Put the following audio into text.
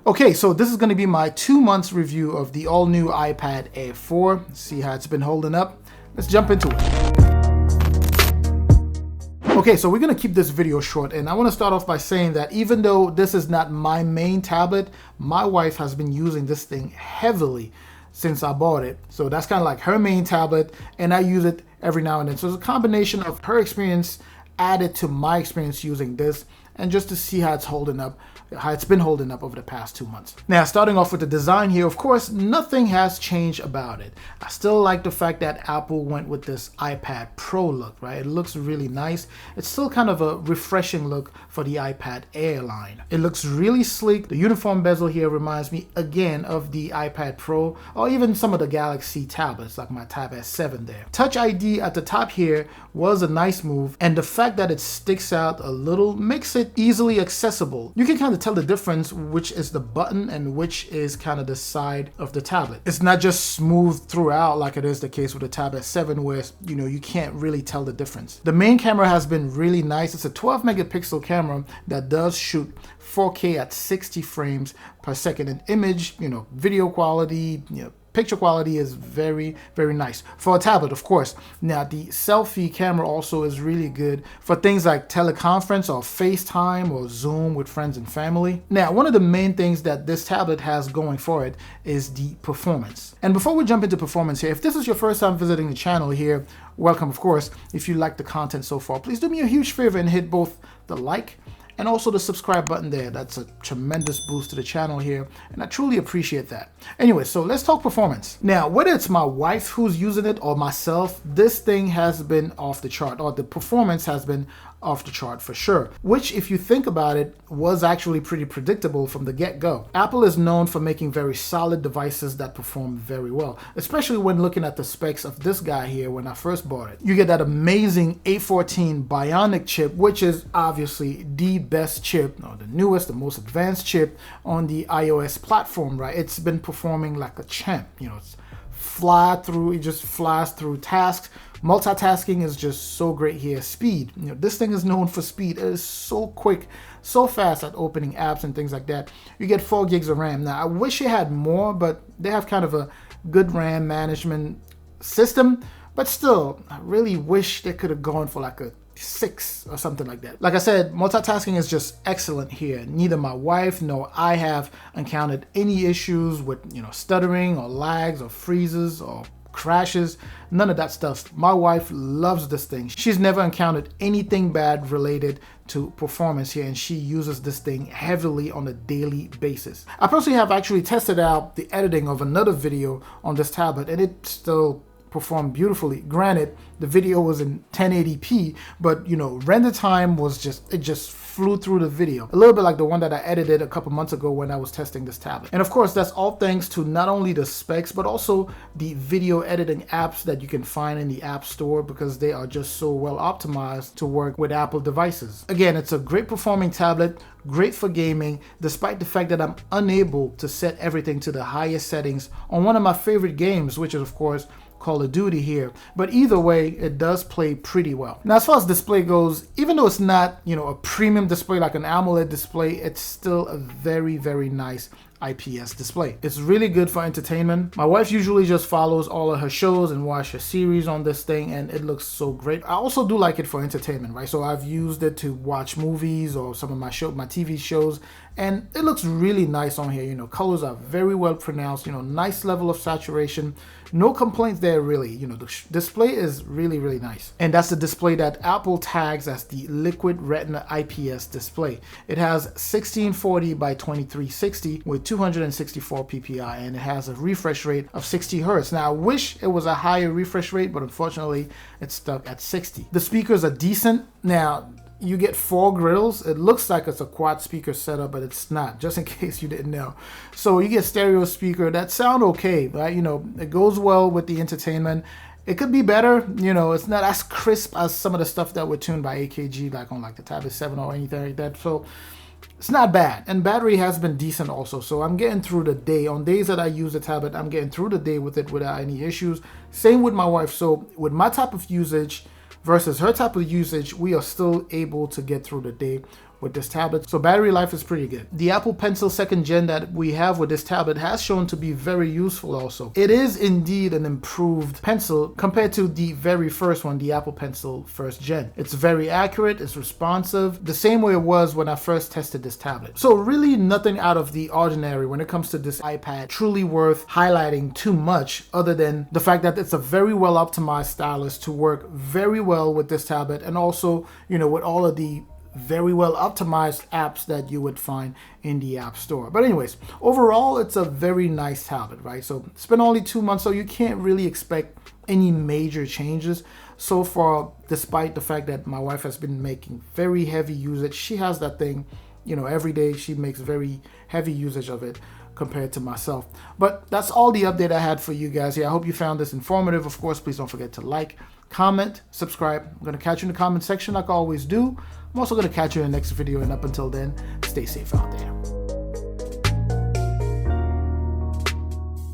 Okay, so this is going to be my 2 months review of the all new iPad Air 4. See how it's been holding up. Let's jump into it. Okay, so we're going to keep this video short, and I want to start off by saying that even though this is not my main tablet, my wife has been using this thing heavily since I bought it. So that's kind of like her main tablet, and I use it every now and then. So it's a combination of her experience added to my experience using this, and just to see how it's holding up, how it's been holding up over the past 2 months. Now, starting off with the design here, of course, nothing has changed about it. I still like the fact that Apple went with this iPad Pro look, right? It looks really nice. It's still kind of a refreshing look for the iPad Air line. It looks really sleek. The uniform bezel here reminds me again of the iPad Pro, or even some of the Galaxy tablets, like my Tab S7 there. Touch ID at the top here was a nice move, and the fact that it sticks out a little makes it easily accessible. You can kind of tell the difference which is the button and which is kind of the side of the tablet. It's not just smooth throughout like it is the case with the Tab S7, where you can't really tell the difference. The main camera has been really nice. It's a 12 megapixel camera that does shoot 4K at 60 frames per second, and image, video quality, picture quality is very, very nice for a tablet, of course. Now, the selfie camera also is really good for things like teleconference or FaceTime or Zoom with friends and family. Now, one of the main things that this tablet has going for it is the performance. And before we jump into performance here, if this is your first time visiting the channel here, welcome, of course. If you like the content so far, please do me a huge favor and hit both the like and also the subscribe button there. That's a tremendous boost to the channel here, and I truly appreciate that. Anyway, so let's talk performance. Now, whether it's my wife who's using it or myself, this thing has been off the chart, or the performance has been off the chart for sure, which, if you think about it, was actually pretty predictable from the get-go. Apple is known for making very solid devices that perform very well, especially when looking at the specs of this guy here when I first bought it. You get that amazing A14 Bionic chip, which is obviously the best chip, or the newest, the most advanced chip on the iOS platform, right? It's been performing like a champ. It just flies through tasks. Multitasking is just so great here. Speed, this thing is known for speed. It is so quick, so fast at opening apps and things like that. You get 4 gigs of RAM. Now, I wish it had more, but they have kind of a good RAM management system, but still, I really wish they could have gone for like a 6 or something like that. Like I said, multitasking is just excellent here. Neither my wife nor I have encountered any issues with, stuttering or lags or freezes or crashes, none of that stuff. My wife loves this thing. She's never encountered anything bad related to performance here, and she uses this thing heavily on a daily basis. I personally have actually tested out the editing of another video on this tablet, and it still performed beautifully. Granted, the video was in 1080p, but render time was just flew through the video. A little bit like the one that I edited a couple months ago when I was testing this tablet. And of course, that's all thanks to not only the specs, but also the video editing apps that you can find in the App Store, because they are just so well optimized to work with Apple devices. Again, it's a great performing tablet, great for gaming, despite the fact that I'm unable to set everything to the highest settings on one of my favorite games, which is of course Call of Duty here. But either way, it does play pretty well. Now, as far as display goes, even though it's not, a premium display like an AMOLED display, it's still a very, very nice IPS display. It's really good for entertainment. My wife usually just follows all of her shows and watch her series on this thing, and it looks so great. I also do like it for entertainment, right? So I've used it to watch movies or some of my TV shows, and it looks really nice on here. Colors are very well pronounced, nice level of saturation. No complaints there, really. The display is really, really nice. And that's the display that Apple tags as the Liquid Retina IPS display. It has 1640 by 2360 with 264 ppi, and it has a refresh rate of 60 Hz. Now, I wish it was a higher refresh rate, but unfortunately, it's stuck at 60. The speakers are decent. Now, you get 4 grills. It looks like it's a quad speaker setup, but it's not, just in case you didn't know. So you get stereo speaker that sound okay, right? It goes well with the entertainment. It could be better. It's not as crisp as some of the stuff that were tuned by AKG, like on the Tab S7 or anything like that. So it's not bad. And battery has been decent also. So I'm getting through the day. On days that I use the tablet, I'm getting through the day with it without any issues. Same with my wife. So with my type of usage versus her type of usage, we are still able to get through the day with this tablet. So battery life is pretty good. The Apple Pencil 2nd Gen that we have with this tablet has shown to be very useful also. It is indeed an improved pencil compared to the very first one, the Apple Pencil 1st Gen. It's very accurate, it's responsive, the same way it was when I first tested this tablet. So really nothing out of the ordinary when it comes to this iPad, truly worth highlighting too much, other than the fact that it's a very well optimized stylus to work very well with this tablet, and also, you know, with all of the very well optimized apps that you would find in the App Store. But anyways, overall, it's a very nice tablet, right? So it's been only 2 months, so you can't really expect any major changes so far, despite the fact that my wife has been making very heavy usage. She has that thing, you know, every day she makes very heavy usage of it compared to myself. But that's all the update I had for you guys here. I hope you found this informative. Of course, please don't forget to like, comment, subscribe. I'm going to catch you in the comment section like I always do. I'm also going to catch you in the next video, and up until then, stay safe out there.